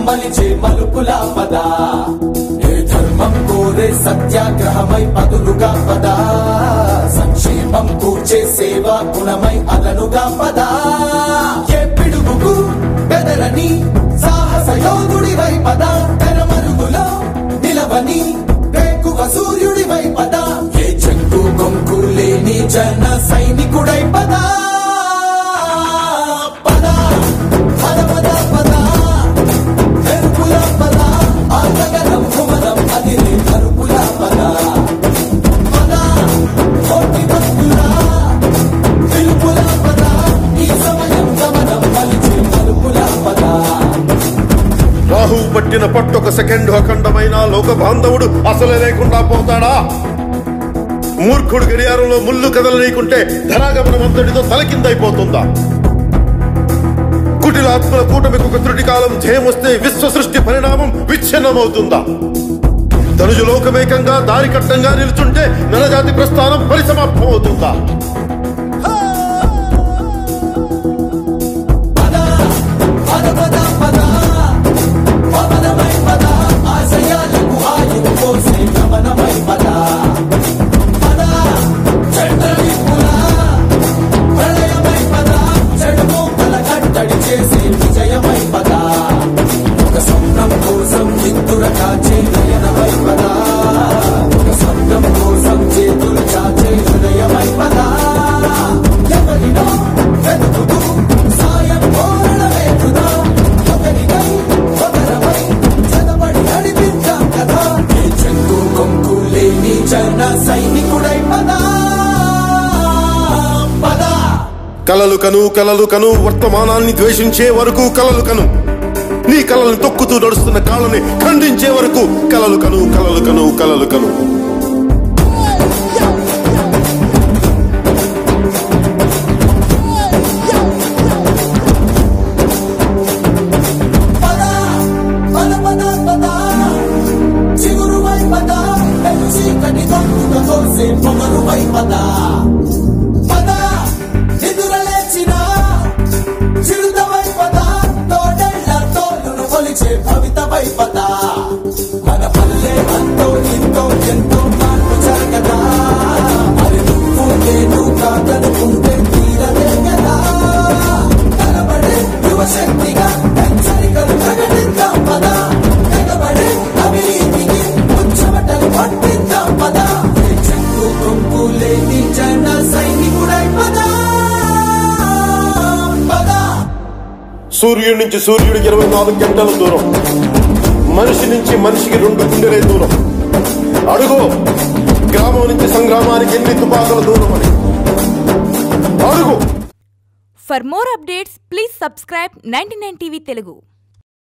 మలిచే మలుపుల పద ఏ ధర్మం కోరే సత్యాగ్రహమై పదులుగా పద సంక్షేమం కూర్చే సేవా గుణమై అదనుగా పద ఏ పిడుగుకు బెదరని సాహస యోధుడివై పద తెరమరుగులో నిలవని వేకువ సూర్యుడివై పద ఏ చెక్కు కొంకు లేని జన సైనికుడై పద రాహు పట్టిన పట్టొక సెకండ్ అఖండమైన లోక బాంధవుడు అసలే లేకుండా పోతాడా? మూర్ఖుడు గడియారంలో ముళ్ళు కదలనీకుంటే ధరాగమనం అంతటితో తలకిందైపోతుందా? కుటిలాత్మల కూటమికి ఒక త్రుటి కాలం జయమొస్తే విశ్వ సృష్టి పరిణామం విచ్ఛిన్నమవుతుందా? ధనుజు లోకమేకంగా దారి కట్టంగా నిలుచుంటే నరజాతి ప్రస్థానం పరిసమాప్తం అవుతుందా? కలలు కను కలలు కను వర్తమానాన్ని ద్వేషించే వరకు కలలు కను నీ కలలను తొక్కుతూ నడుస్తున్న కాళ్ళని ఖండించే వరకు కలలు కను కలలు కను కలలు కను మన పల్లె అంతో ఇంతో ఎంతో మార్పు జరగదా మరి నువ్వు నేను కాదనుకుంటే తీరదే కదా కలబడే యువశక్తిగా హెచ్చరికలు ప్రకటిద్దాం పద తెగబడే అవినీతికి ముచ్చమటలు పట్టిద్దాం పద చెక్కు కొంపు లేని జన సైనికుడై పద పద. సూర్యుడి నుంచి సూర్యుడికి 24 గంటల దూరం, మనిషి నుంచి మనిషికి 2 గుండెలే దూరం. అడుగు గ్రామం నుంచి సంగ్రామానికి ఎన్ని తుపాకుల దూరం అని అడుగు. For more updates, please subscribe 99 TV Telugu.